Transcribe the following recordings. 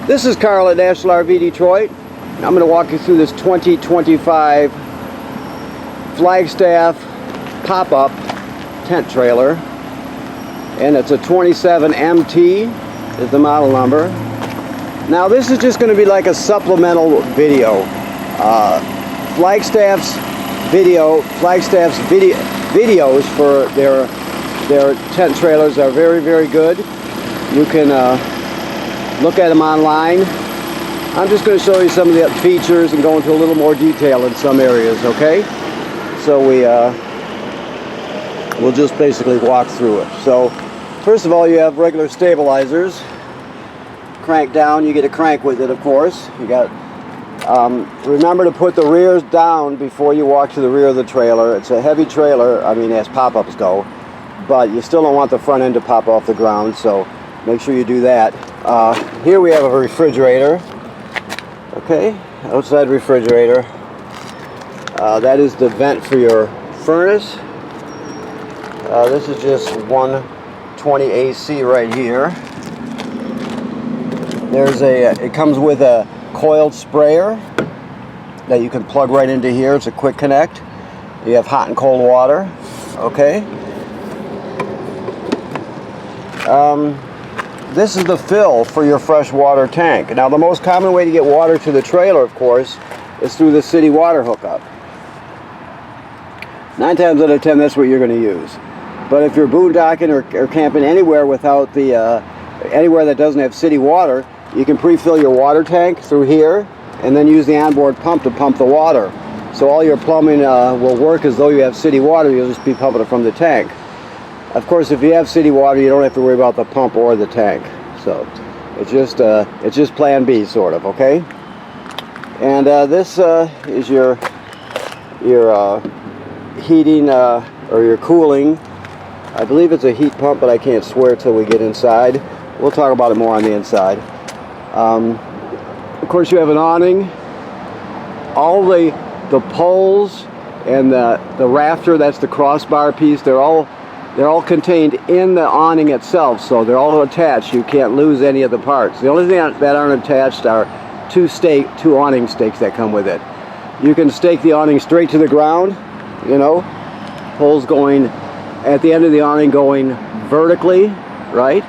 This is Carl at National RV Detroit. I'm going to walk you through this 2025 Flagstaff pop-up tent trailer, and it's a 27 MT is the model number. Now this is just going to be like a supplemental video. Flagstaff's videos for their tent trailers are very, very good. You can look at them online. I'm just going to show you some of the features and go into a little more detail in some areas, okay? So we'll just basically walk through it. So first of all, you have regular stabilizers. Crank down, you get a crank with it, of course. You got remember to put the rears down before you walk to the rear of the trailer. It's a heavy trailer, I mean, as pop-ups go, but you still don't want the front end to pop off the ground, so make sure you do that. Here we have a refrigerator. Okay, outside refrigerator. That is the vent for your furnace. This is just 120 AC right here. It comes with a coiled sprayer that you can plug right into here. It's a quick connect. You have hot and cold water. Okay. This is the fill for your fresh water tank. Now the most common way to get water to the trailer, of course, is through the city water hookup. 9 times out of 10 that's what you're going to use. But if you're boondocking or camping anywhere without anywhere that doesn't have city water, you can pre-fill your water tank through here and then use the onboard pump to pump the water. So all your plumbing will work as though you have city water. You'll just be pumping it from the tank. Of course, if you have city water, you don't have to worry about the pump or the tank. So it's just plan B, sort of, okay? And this is your heating or your cooling. I believe it's a heat pump, but I can't swear till we get inside. We'll talk about it more on the inside. Of course, you have an awning. All the poles and the rafter, that's the crossbar piece, they're all contained in the awning itself, so they're all attached. You can't lose any of the parts. The only thing that aren't attached are two awning stakes that come with it. You can stake the awning straight to the ground, you know, poles going at the end of the awning going vertically, right,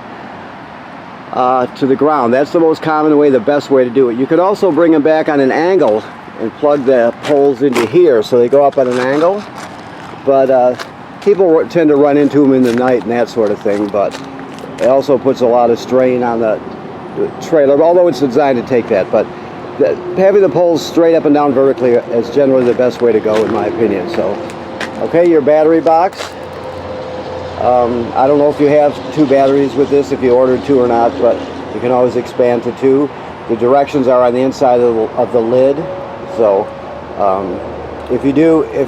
to the ground. That's the most common way, the best way to do it. You could also bring them back on an angle and plug the poles into here so they go up at an angle, but people tend to run into them in the night and that sort of thing, but it also puts a lot of strain on the trailer, although it's designed to take that. But having the poles straight up and down vertically is generally the best way to go, in my opinion. So, okay, your battery box. I don't know if you have 2 batteries with this, if you ordered 2 or not, but you can always expand to 2. The directions are on the inside of the lid, so if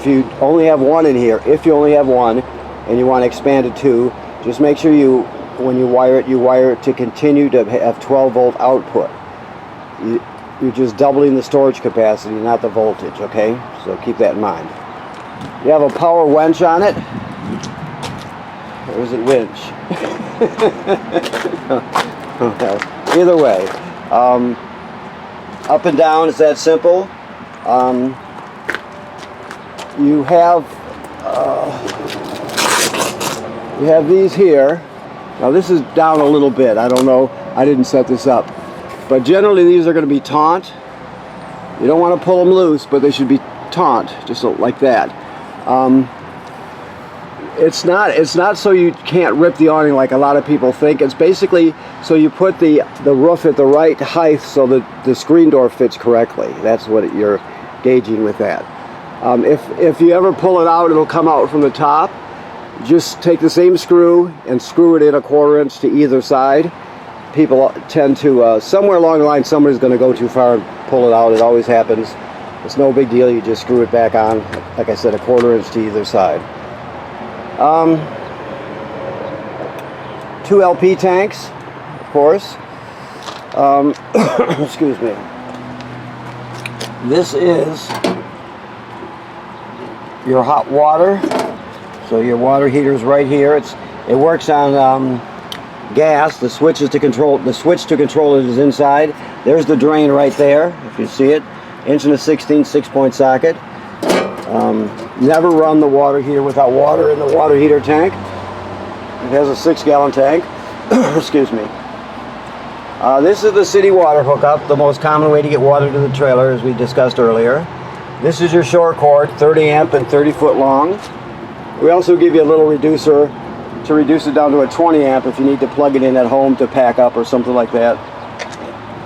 you only have 1 in here, if you only have 1 and you want to expand to 2, just make sure when you wire it to continue to have 12 volt output. You're just doubling the storage capacity, not the voltage, okay? So keep that in mind. You have a power winch on it. Or is it winch? Okay. Either way, up and down is that simple. You have these here. Now this is down a little bit. I don't know. I didn't set this up, but generally these are going to be taut. You don't want to pull them loose, but they should be taut, just like that. It's not so you can't rip the awning like a lot of people think. It's basically so you put the roof at the right height so that the screen door fits correctly. That's what you're gauging with that. If you ever pull it out, it'll come out from the top. Just take the same screw and screw it in a 1/4 inch to either side. People tend to, somewhere along the line, somebody's going to go too far and pull it out. It always happens. It's no big deal. You just screw it back on, like I said, a 1/4 inch to either side. 2 LP tanks, of course. Excuse me. This is your hot water. So your water heater is right here. It works on gas. The switch to control it is inside. There's the drain right there, if you see it. 1 1/16 6-point socket. Never run the water heater without water in the water heater tank. It has a 6-gallon tank. Excuse me. This is the city water hookup, the most common way to get water to the trailer, as we discussed earlier. This is your short cord, 30 amp and 30 foot long. We also give you a little reducer to reduce it down to a 20 amp if you need to plug it in at home to pack up or something like that.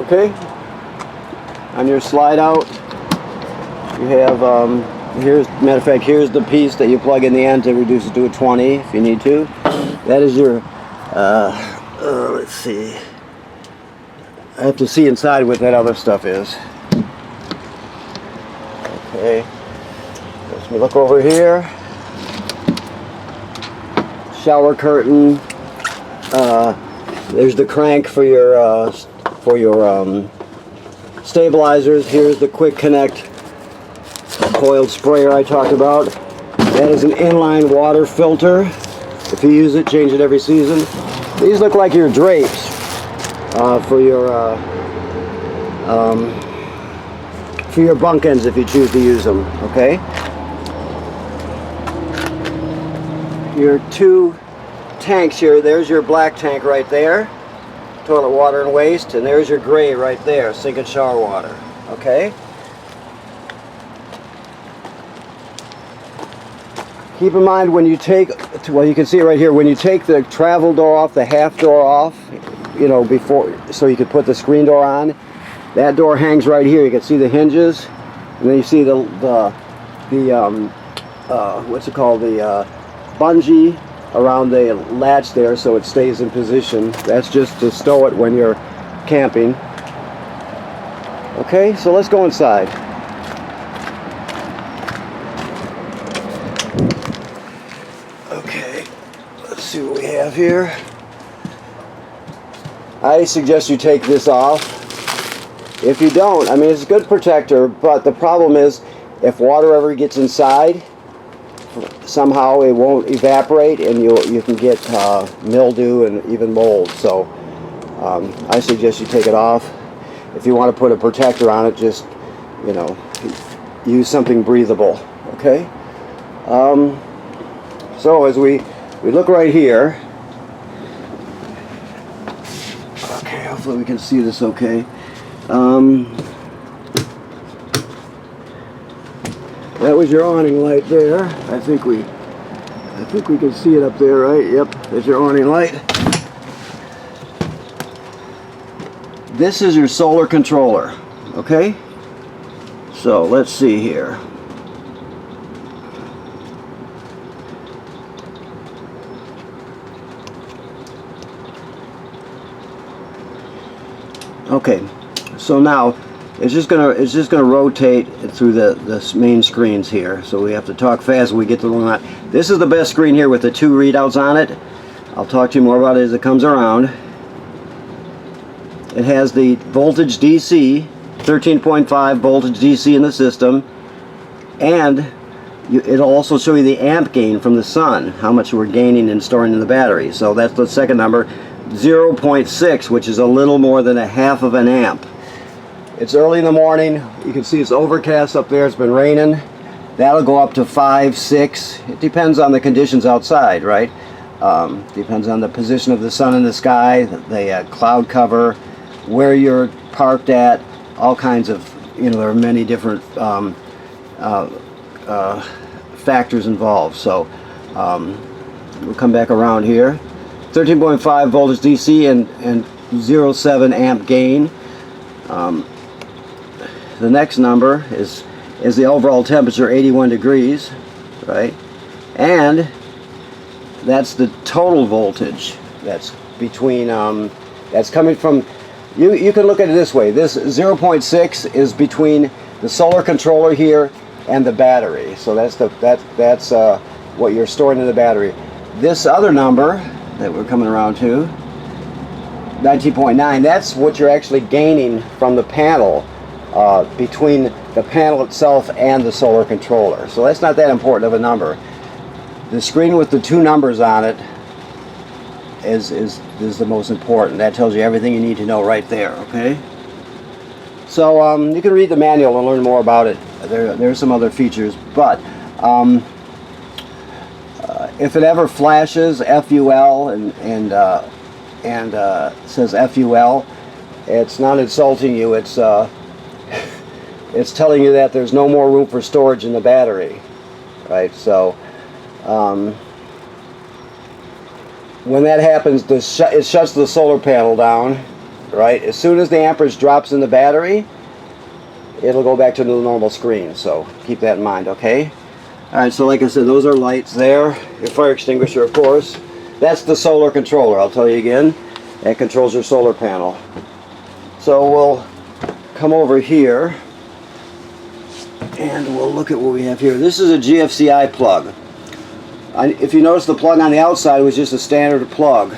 Okay? On your slide out, you have, matter of fact, here's the piece that you plug in the end to reduce it to a 20 if you need to. That is your, let's see. I have to see inside what that other stuff is. Okay. Let me look over here. Shower curtain. There's the crank for your stabilizers. Here's the quick connect coiled sprayer I talked about. That is an inline water filter. If you use it, change it every season. These look like your drapes for your bunk ends if you choose to use them. Okay. Your 2 tanks here. There's your black tank right there, toilet water and waste, and there's your gray right there, sink and shower water. Okay. Keep in mind when you take, well, you can see it right here, when you take the travel door off, the half door off, you know, before, so you could put the screen door on, that door hangs right here. You can see the hinges, and then you see the what's it called, the bungee around the latch there, so it stays in position. That's just to stow it when you're camping. Okay, so let's go inside. Okay, let's see what we have here. I suggest you take this off. If you don't, I mean, it's a good protector, but the problem is if water ever gets inside, somehow it won't evaporate, and you can get mildew and even mold. So I suggest you take it off. If you want to put a protector on it, just, you know, use something breathable. Okay. So as we look right here. Okay, hopefully we can see this okay. That was your awning light there. I think we can see it up there, right? Yep, there's your awning light. This is your solar controller, okay? So let's see here. Okay, so now it's just gonna rotate through the main screens here. So we have to talk fast when we get to the one. This is the best screen here with the 2 readouts on it. I'll talk to you more about it as it comes around. It has the voltage DC, 13.5 voltage DC in the system, and it'll also show you the amp gain from the sun, how much we're gaining and storing in the battery. So that's the second number, 0.6, which is a little more than a half of an amp. It's early in the morning. You can see it's overcast up there. It's been raining. That'll go up to 5, 6. It depends on the conditions outside, right? Depends on the position of the sun in the sky, the cloud cover, where you're parked at, all kinds of, you know, there are many different factors involved. So we'll come back around here. 13.5 voltage DC and 0.7 amp gain. The next number is the overall temperature, 81 degrees, right? And that's the total voltage that's between, that's coming from, you can look at it this way. This 0.6 is between the solar controller here and the battery. So that's what you're storing in the battery. This other number that we're coming around to, 19.9, that's what you're actually gaining from the panel, between the panel itself and the solar controller. So that's not that important of a number. The screen with the 2 numbers on it is the most important. That tells you everything you need to know right there, okay? So you can read the manual and learn more about it. There's some other features, but if it ever flashes FUL and says FUL, it's not insulting you. It's telling you that there's no more room for storage in the battery, right? So when that happens, it shuts the solar panel down, right? As soon as the amperage drops in the battery, it'll go back to the normal screen. So keep that in mind, okay? All right, so like I said, those are lights there. Your fire extinguisher, of course. That's the solar controller, I'll tell you again. That controls your solar panel. So we'll come over here and we'll look at what we have here. This is a GFCI plug. If you notice, the plug on the outside was just a standard plug.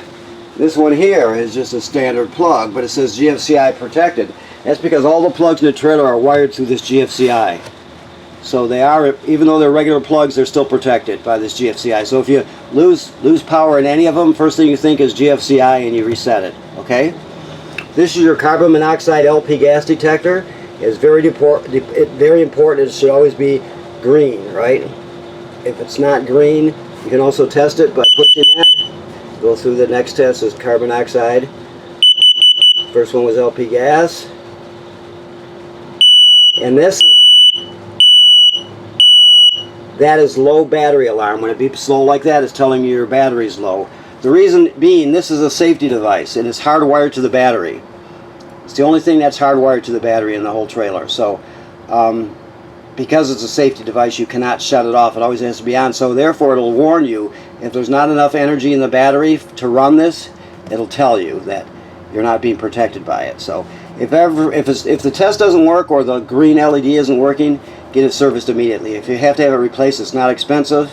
This one here is just a standard plug, but it says GFCI protected. That's because all the plugs in the trailer are wired through this GFCI. So they are, even though they're regular plugs, they're still protected by this GFCI. So if you lose power in any of them, first thing you think is GFCI and you reset it, okay? This is your carbon monoxide LP gas detector. It's very important. It should always be green, right? If it's not green, you can also test it by pushing that. Go through the next test is carbon monoxide. First one was LP gas. And that is low battery alarm. When it beeps low like that, it's telling you your battery's low. The reason being, this is a safety device. It is hardwired to the battery. It's the only thing that's hardwired to the battery in the whole trailer. So because it's a safety device, you cannot shut it off. It always has to be on. So therefore, it'll warn you if there's not enough energy in the battery to run this. It'll tell you that you're not being protected by it. So if the test doesn't work or the green LED isn't working, get it serviced immediately. If you have to have it replaced, it's not expensive,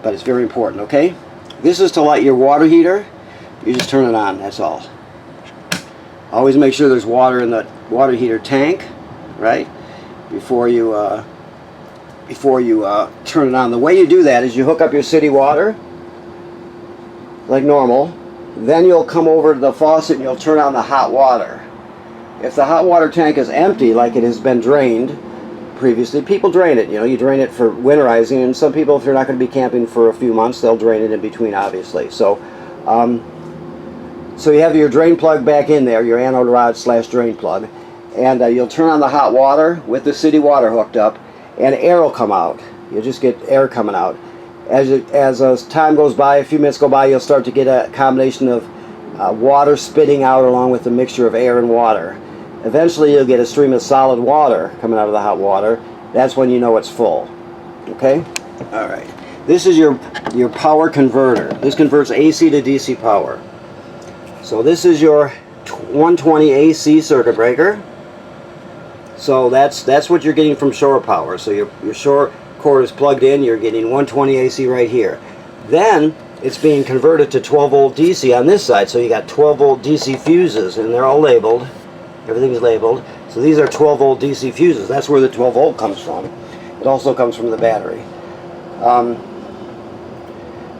but it's very important, okay? This is to light your water heater. You just turn it on, that's all. Always make sure there's water in the water heater tank, right? Before you turn it on. The way you do that is you hook up your city water, like normal. Then you'll come over to the faucet and you'll turn on the hot water. If the hot water tank is empty, like it has been drained previously, people drain it. You know, you drain it for winterizing, and some people, if they're not going to be camping for a few months, they'll drain it in between, obviously. So, so you have your drain plug back in there, your anode rod / drain plug, and you'll turn on the hot water with the city water hooked up, and air will come out. You'll just get air coming out. As time goes by, a few minutes go by, you'll start to get a combination of water spitting out along with a mixture of air and water. Eventually you'll get a stream of solid water coming out of the hot water. That's when you know it's full. Okay? Alright. This is your power converter. This converts AC to DC power. So this is your 120 AC circuit breaker. So that's what you're getting from shore power. So your shore cord is plugged in, you're getting 120 AC right here. Then it's being converted to 12 volt DC on this side. So you got 12 volt DC fuses, and they're all labeled. Everything's labeled. So these are 12 volt DC fuses. That's where the 12 volt comes from. It also comes from the battery.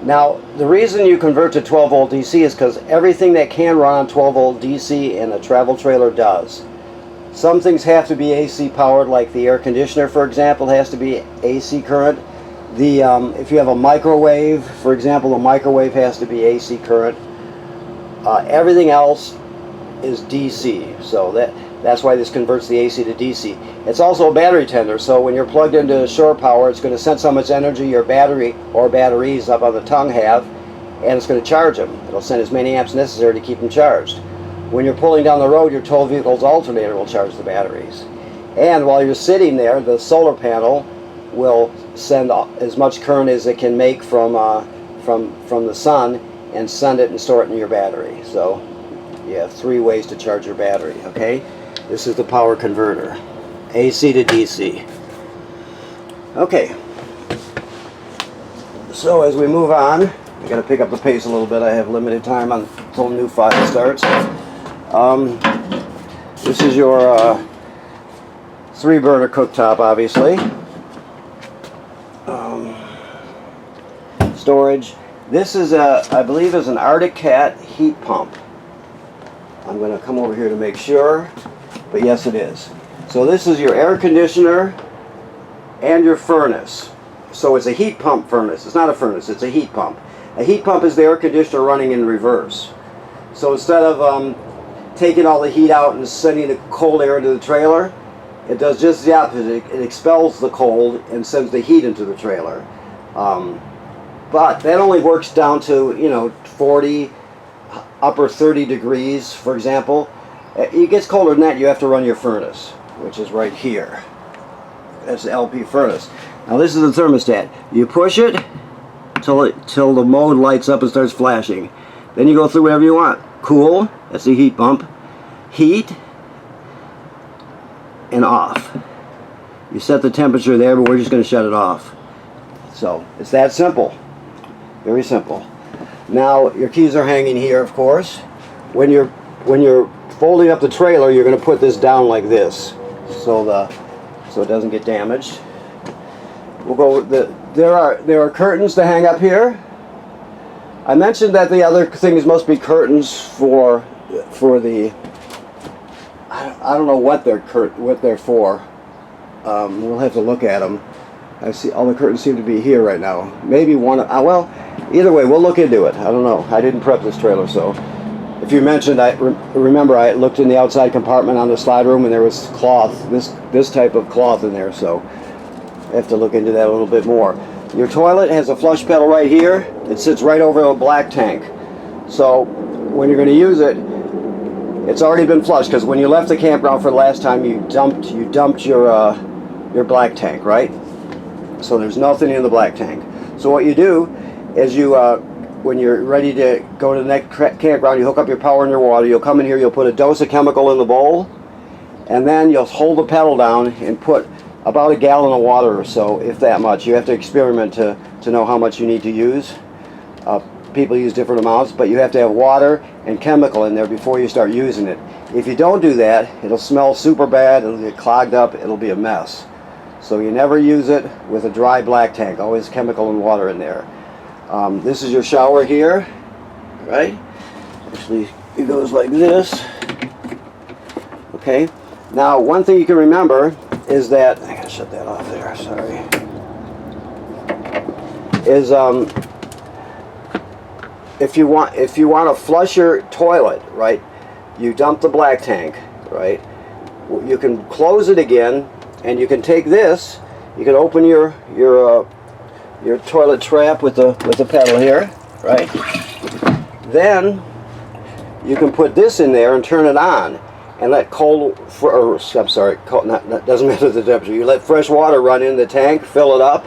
Now, the reason you convert to 12 volt DC is because everything that can run on 12 volt DC in a travel trailer does. Some things have to be AC powered, like the air conditioner, for example, has to be AC current. If you have a microwave, for example, the microwave has to be AC current. Everything else is DC, so that's why this converts the AC to DC. It's also a battery tender, so when you're plugged into shore power, it's going to sense how much energy your battery or batteries up on the tongue have, and it's going to charge them. It'll send as many amps necessary to keep them charged. When you're pulling down the road, your tow vehicle's alternator will charge the batteries. And while you're sitting there, the solar panel will send as much current as it can make from the sun and send it and store it in your battery. So you have 3 ways to charge your battery, okay? This is the power converter. AC to DC. Okay. So as we move on, I gotta pick up the pace a little bit. I have limited time until new file starts. This is your 3-burner cooktop, obviously. Storage. This is I believe is an Arctic Cat heat pump. I'm going to come over here to make sure, but yes it is. So this is your air conditioner and your furnace. So it's a heat pump furnace. It's not a furnace, it's a heat pump. A heat pump is the air conditioner running in reverse. So instead of taking all the heat out and sending the cold air into the trailer, it does just the opposite. It expels the cold and sends the heat into the trailer. But that only works down to, you know, 40, upper 30 degrees, for example. It gets colder than that, you have to run your furnace, which is right here. That's the LP furnace. Now this is the thermostat. You push it till the mode lights up and starts flashing. Then you go through whatever you want. Cool, that's the heat pump. Heat, and off. You set the temperature there, but we're just going to shut it off. So it's that simple. Very simple. Now your keys are hanging here, of course. When you're folding up the trailer, you're going to put this down like this, so it doesn't get damaged. We'll go. There are curtains to hang up here. I mentioned that the other things must be curtains for the. I don't know what they're for. We'll have to look at them. I see all the curtains seem to be here right now. Maybe one. Well, either way, we'll look into it. I don't know. I didn't prep this trailer, so if you mentioned, remember I looked in the outside compartment on the slide room and there was cloth, this type of cloth in there, so I have to look into that a little bit more. Your toilet has a flush pedal right here. It sits right over a black tank. So when you're going to use it, it's already been flushed, because when you left the campground for the last time, you dumped your black tank, right? So there's nothing in the black tank. So what you do is you, when you're ready to go to the next campground, you hook up your power and your water. You'll come in here, you'll put a dose of chemical in the bowl, and then you'll hold the pedal down and put about a gallon of water or so, if that much. You have to experiment to know how much you need to use. People use different amounts, but you have to have water and chemical in there before you start using it. If you don't do that, it'll smell super bad, it'll get clogged up, it'll be a mess. So you never use it with a dry black tank, always chemical and water in there. This is your shower here, right? Actually, it goes like this. Okay. Now, one thing you can remember is that, I gotta shut that off there, sorry. Is if you want to flush your toilet, right? You dump the black tank, right? You can close it again, and you can take this. You can open your toilet trap with the pedal here, right? Then you can put this in there and turn it on, and let doesn't matter the temperature. You let fresh water run in the tank, fill it up,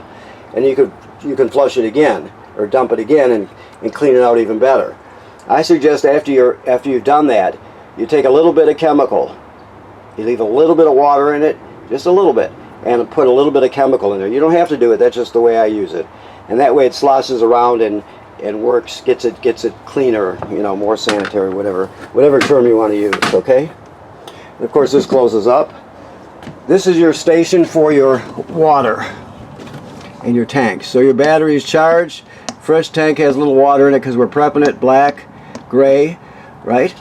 and you can flush it again or dump it again and clean it out even better. I suggest after you've done that, you take a little bit of chemical, you leave a little bit of water in it, just a little bit, and put a little bit of chemical in there. You don't have to do it, that's just the way I use it. And that way it sloshes around and works, gets it cleaner, you know, more sanitary, whatever term you want to use, okay? And of course this closes up. This is your station for your water in your tank. So your battery is charged. Fresh tank has a little water in it because we're prepping it, black, gray, right?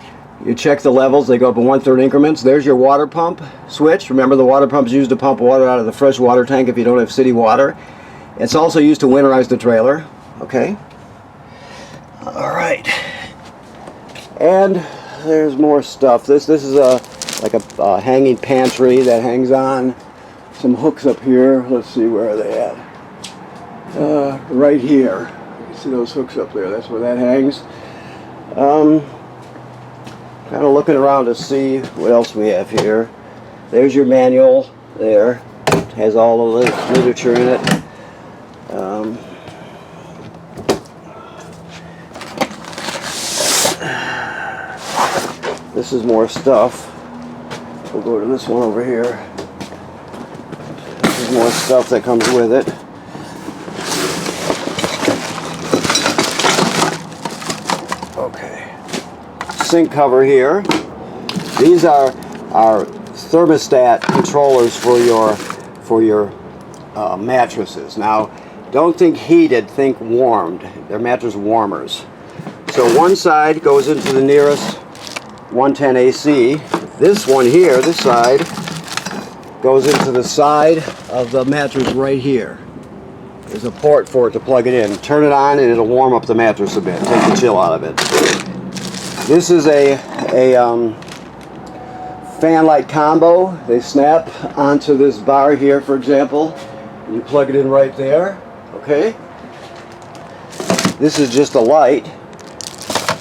You check the levels, they go up in 1/3 increments. There's your water pump switch. Remember, the water pump is used to pump water out of the fresh water tank if you don't have city water. It's also used to winterize the trailer, okay? All right. And there's more stuff. This is like a hanging pantry that hangs on. Some hooks up here. Let's see, where are they at? Right here. You see those hooks up there? That's where that hangs. Kind of looking around to see what else we have here. There's your manual there. It has all the literature in it. This is more stuff. We'll go to this one over here. This is more stuff that comes with it. Okay. Sink cover here. These are our thermostat controllers for your mattresses. Now, Don't think heated, think warmed. They're mattress warmers. So one side goes into the nearest 110 AC. This one here, this side, goes into the side of the mattress right here. There's a port for it to plug it in. Turn it on and it'll warm up the mattress a bit, take the chill out of it. This is a fan light combo. They snap onto this bar here, for example. You plug it in right there, okay? This is just a light,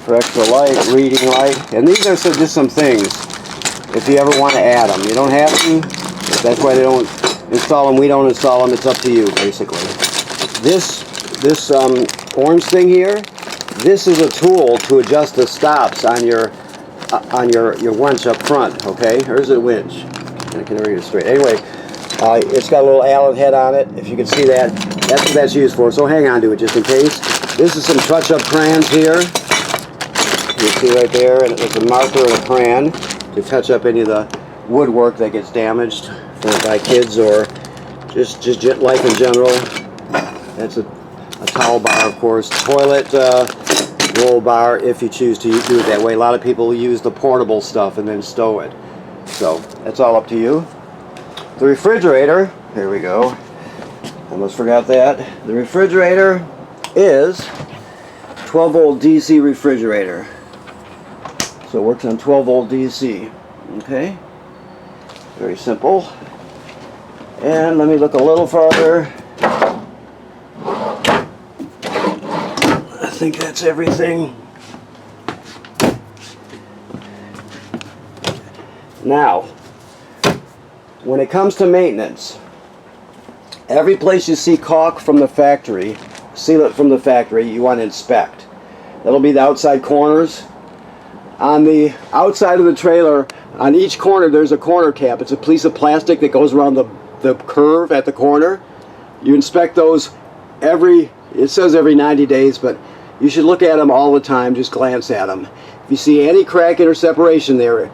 for extra light, reading light. And these are just some things, if you ever want to add them. You don't have to. That's why they don't install them. We don't install them. It's up to you, basically. This orange thing here, this is a tool to adjust the stops on your winch up front, okay? There's a winch. I can read it straight. Anyway, it's got a little Allen head on it. If you can see that, that's what that's used for. So hang on to it just in case. This is some touch-up crayons here. You see right there, and it's a marker and a crayon to touch up any of the woodwork that gets damaged by kids or just life in general. That's a towel bar, of course. Toilet roll bar, if you choose to do it that way. A lot of people use the portable stuff and then stow it. So that's all up to you. The refrigerator, here we go. Almost forgot that. The refrigerator is 12 volt DC refrigerator. So it works on 12 volt DC. Okay? Very simple. And let me look a little farther. I think that's everything. Now, when it comes to maintenance, every place you see caulk from the factory, sealant from the factory, you want to inspect. That'll be the outside corners. On the outside of the trailer, on each corner there's a corner cap. It's a piece of plastic that goes around the curve at the corner. You inspect those it says every 90 days, but you should look at them all the time, just glance at them. If you see any cracking or separation there,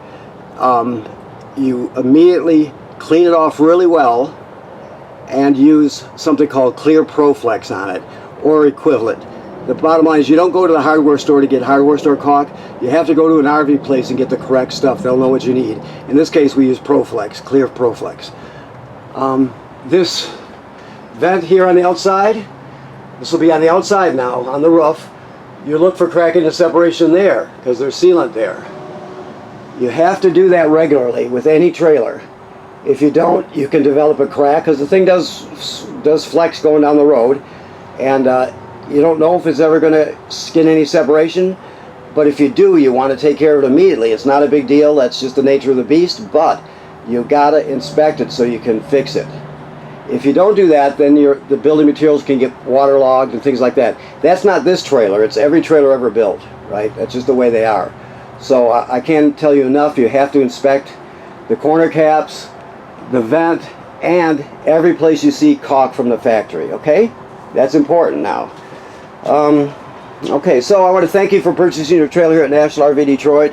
you immediately clean it off really well and use something called Clear Proflex on it, or equivalent. The bottom line is you don't go to the hardware store to get hardware store caulk. You have to go to an RV place and get the correct stuff. They'll know what you need. In this case, we use Proflex, Clear Proflex. This vent here on the outside, this will be on the outside now, on the roof. You look for cracking and separation there, because there's sealant there. You have to do that regularly with any trailer. If you don't, you can develop a crack, because the thing does flex going down the road, and you don't know if it's ever going to skin any separation, but if you do, you want to take care of it immediately. It's not a big deal. That's just the nature of the beast, but you got to inspect it so you can fix it. If you don't do that, then the building materials can get waterlogged and things like that. That's not this trailer. It's every trailer ever built, right? That's just the way they are. So I can't tell you enough. You have to inspect the corner caps, the vent, and every place you see caulk from the factory, okay? That's important now. Okay, so I want to thank you for purchasing your trailer here at National RV Detroit.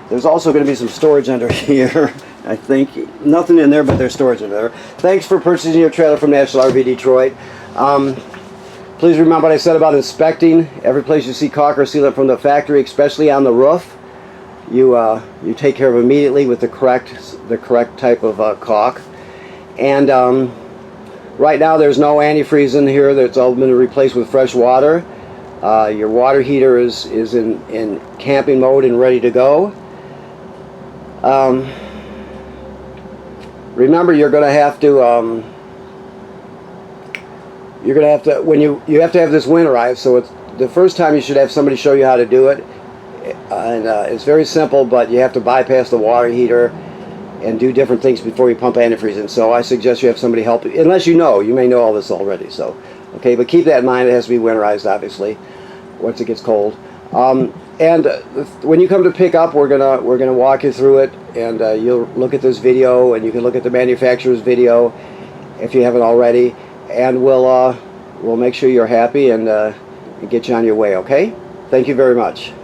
There's also going to be some storage under here. I think nothing in there, but there's storage in there. Thanks for purchasing your trailer from National RV Detroit. Please remember what I said about inspecting every place you see caulk or sealant from the factory, especially on the roof. You take care of immediately with the correct type of caulk. And right now there's no antifreeze in here. That's all been replaced with fresh water. Your water heater is in camping mode and ready to go. Remember, you're going to have to when you have to have this winterized. So it's the first time you should have somebody show you how to do it, and it's very simple, but you have to bypass the water heater and do different things before you pump antifreeze in. So I suggest you have somebody help you, unless you may know all this already. So okay, but keep that in mind. It has to be winterized, obviously, once it gets cold. And when you come to pick up, we're gonna walk you through it, and you'll look at this video, and you can look at the manufacturer's video if you haven't already, and we'll make sure you're happy and get you on your way. Okay? Thank you very much.